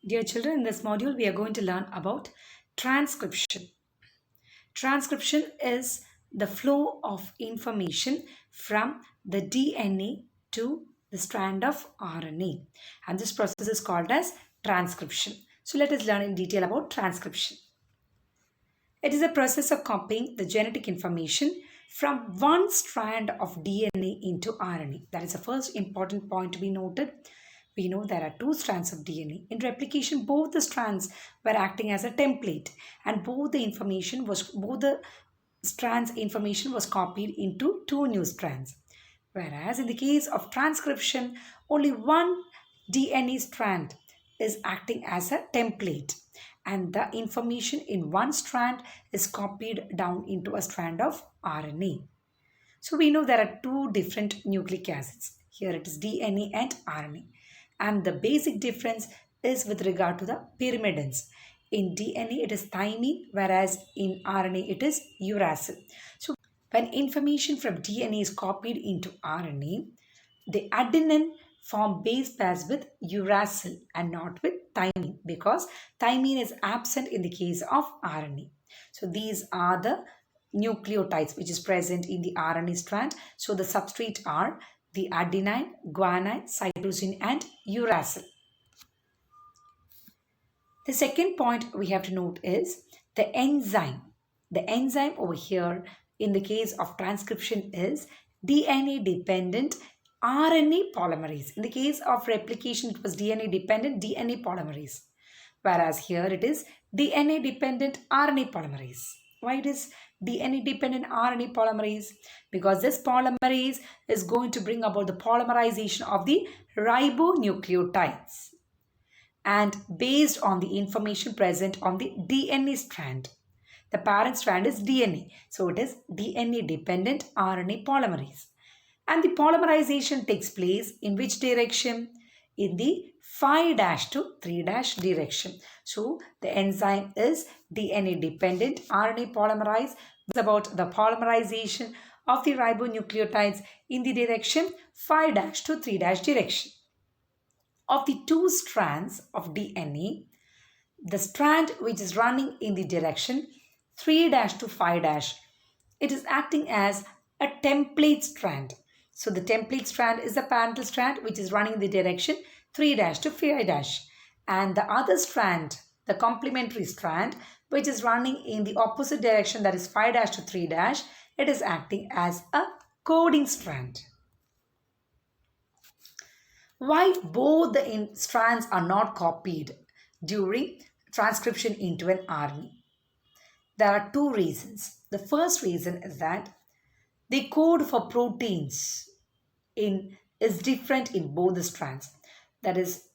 Dear children, in this module, we are going to learn about transcription. Transcription is the flow of information from the DNA to the strand of RNA. And this process is called as transcription. So let us learn in detail about transcription. It is a process of copying the genetic information from one strand of DNA into RNA. That is the first important point to be noted. We know there are two strands of DNA. In replication, both the strands were acting as a template, and both the strands information was copied into two new strands. Whereas in the case of transcription, only one DNA strand is acting as a template, and the information in one strand is copied down into a strand of RNA. So we know there are two different nucleic acids. Here it is DNA and RNA. And the basic difference is with regard to the pyrimidines. In DNA it is thymine, whereas in RNA it is uracil. So when information from DNA is copied into RNA, the adenine form base pairs with uracil and not with thymine, because thymine is absent in the case of RNA. So these are the nucleotides which is present in the RNA strand. So the substrate are the adenine, guanine, cytosine and uracil. The second point we have to note is the enzyme. The enzyme over here in the case of transcription is DNA dependent RNA polymerase. In the case of replication, it was DNA dependent DNA polymerase. Whereas here it is DNA dependent RNA polymerase. Why it is DNA dependent RNA polymerase? Because this polymerase is going to bring about the polymerization of the ribonucleotides, and based on the information present on the DNA strand. The parent strand is DNA, so it is DNA dependent RNA polymerase. And the polymerization takes place in which direction? In the 5' to 3' direction. So the enzyme is DNA dependent RNA polymerase. It's about the polymerization of the ribonucleotides in the direction 5' to 3' direction. Of the two strands of DNA, the strand which is running in the direction 3' to 5', it is acting as a template strand. So the template strand is the parental strand which is running in the direction 3' to 5', and the other strand, the complementary strand, which is running in the opposite direction, that is 5' to 3', it is acting as a coding strand. Why both the strands are not copied during transcription into an RNA? There are two reasons. The first reason is that the code for proteins is different in both the strands. That is,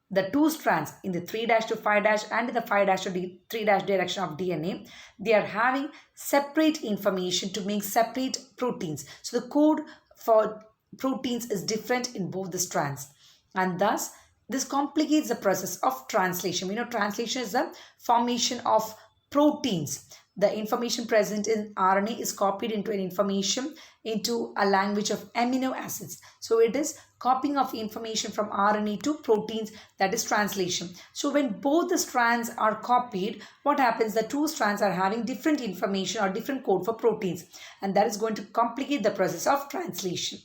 the two strands in the 3' to 5' and in the 5' to 3' direction of DNA, they are having separate information to make separate proteins. So the code for proteins is different in both the strands, and thus this complicates the process of translation. We know translation is the formation of proteins. The information present in RNA is copied into an information into a language of amino acids. So it is copying of information from RNA to proteins, that is translation. So when both the strands are copied, what happens? The two strands are having different information or different code for proteins, and that is going to complicate the process of translation.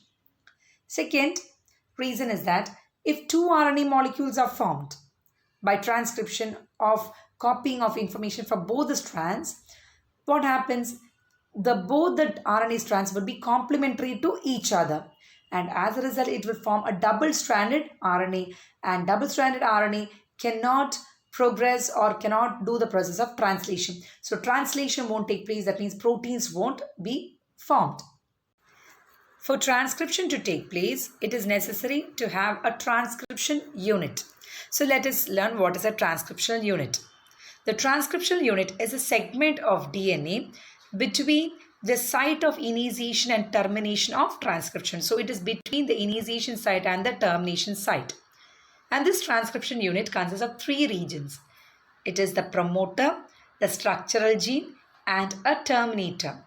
Second reason is that if two RNA molecules are formed by transcription of copying of information from both the strands, what happens? Both the RNA strands will be complementary to each other, and as a result it will form a double-stranded RNA, and double-stranded RNA cannot progress or cannot do the process of translation. So translation won't take place. That means proteins won't be formed. For transcription to take place, it is necessary to have a transcription unit. So let us learn what is a transcriptional unit. The transcriptional unit is a segment of DNA between the site of initiation and termination of transcription. So it is between the initiation site and the termination site. And this transcription unit consists of three regions. It is the promoter, the structural gene, and a terminator.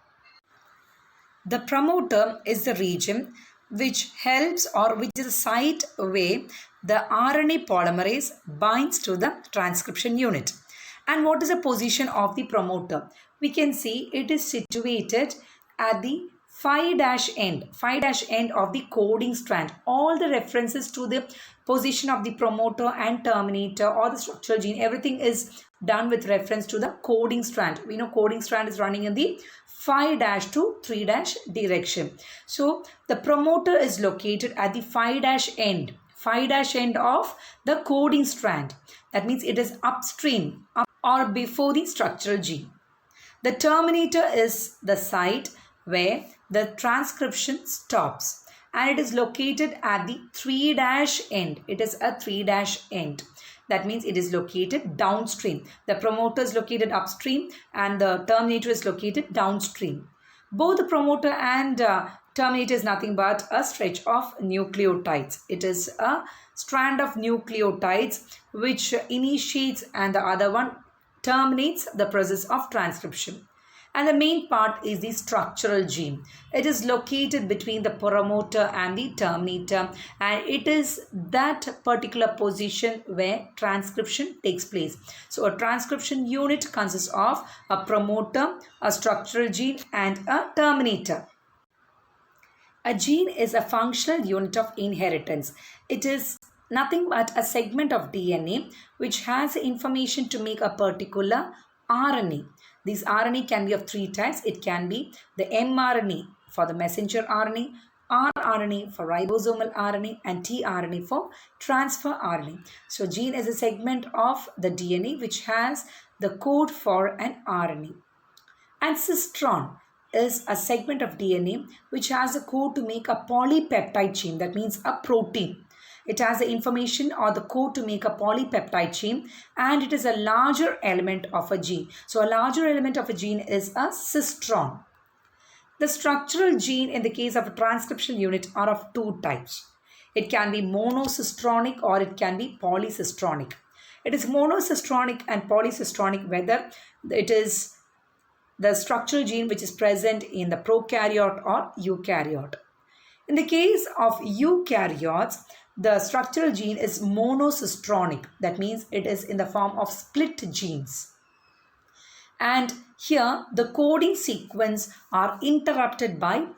The promoter is the region which helps, or which is a site way the RNA polymerase binds to the transcription unit. And what is the position of the promoter? We can see it is situated at the 5' end of the coding strand. All the references to the position of the promoter and terminator or the structural gene, everything is done with reference to the coding strand. We know coding strand is running in the 5' to 3' direction. So the promoter is located at the 5' end of the coding strand. That means it is upstream or before the structural gene. The terminator is the site where the transcription stops, and it is located at the 3' end. It is a 3' end. That means it is located downstream. The promoter is located upstream and the terminator is located downstream. Both the promoter and terminator is nothing but a stretch of nucleotides. It is a strand of nucleotides which initiates and the other one terminates the process of transcription. And the main part is the structural gene. It is located between the promoter and the terminator, and it is that particular position where transcription takes place. So a transcription unit consists of a promoter, a structural gene, and a terminator. A gene is a functional unit of inheritance. It is nothing but a segment of DNA which has information to make a particular RNA. These RNA can be of three types. It can be the mRNA for the messenger RNA, rRNA for ribosomal RNA, and tRNA for transfer RNA. So gene is a segment of the DNA which has the code for an RNA. And cistron is a segment of DNA which has a code to make a polypeptide chain. That means a protein. It has the information or the code to make a polypeptide chain, and it is a larger element of a gene. So a larger element of a gene is a cistron. The structural gene in the case of a transcription unit are of two types. It can be monocistronic or it can be polycistronic. It is monocistronic and polycistronic whether it is the structural gene which is present in the prokaryote or eukaryote. In the case of eukaryotes, the structural gene is monocistronic. That means it is in the form of split genes. And here the coding sequence are interrupted by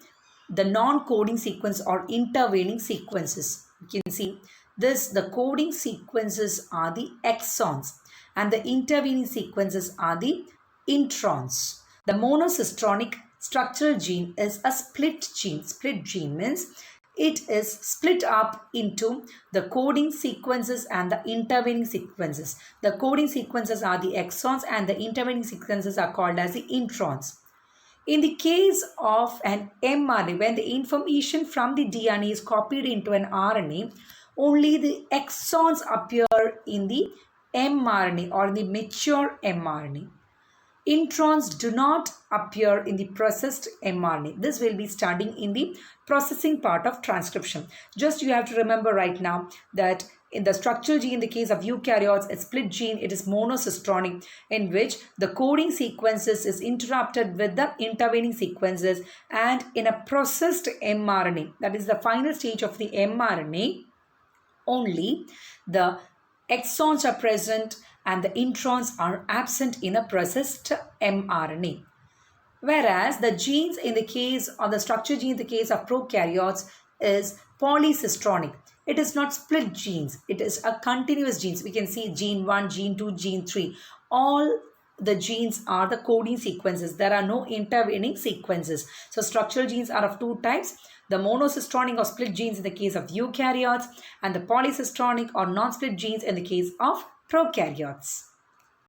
the non-coding sequence or intervening sequences. You can see this, the coding sequences are the exons and the intervening sequences are the introns. The monocistronic structural gene is a split gene. Split gene means it is split up into the coding sequences and the intervening sequences. The coding sequences are the exons and the intervening sequences are called as the introns. In the case of an mRNA, when the information from the DNA is copied into an RNA, only the exons appear in the mRNA or in the mature mRNA. Introns do not appear in the processed mRNA. This will be studying in the processing part of transcription. Just you have to remember right now that in the structural gene, in the case of eukaryotes, a split gene, it is monocistronic, in which the coding sequences is interrupted with the intervening sequences, and in a processed mRNA, that is the final stage of the mRNA, only the exons are present and the introns are absent in a processed mRNA. Whereas the genes in the case of the structure gene in the case of prokaryotes is polycistronic. It is not split genes. It is a continuous genes. We can see gene 1, gene 2, gene 3. All the genes are the coding sequences. There are no intervening sequences. So structural genes are of two types. The monocistronic or split genes in the case of eukaryotes and the polycistronic or non-split genes in the case of prokaryotes.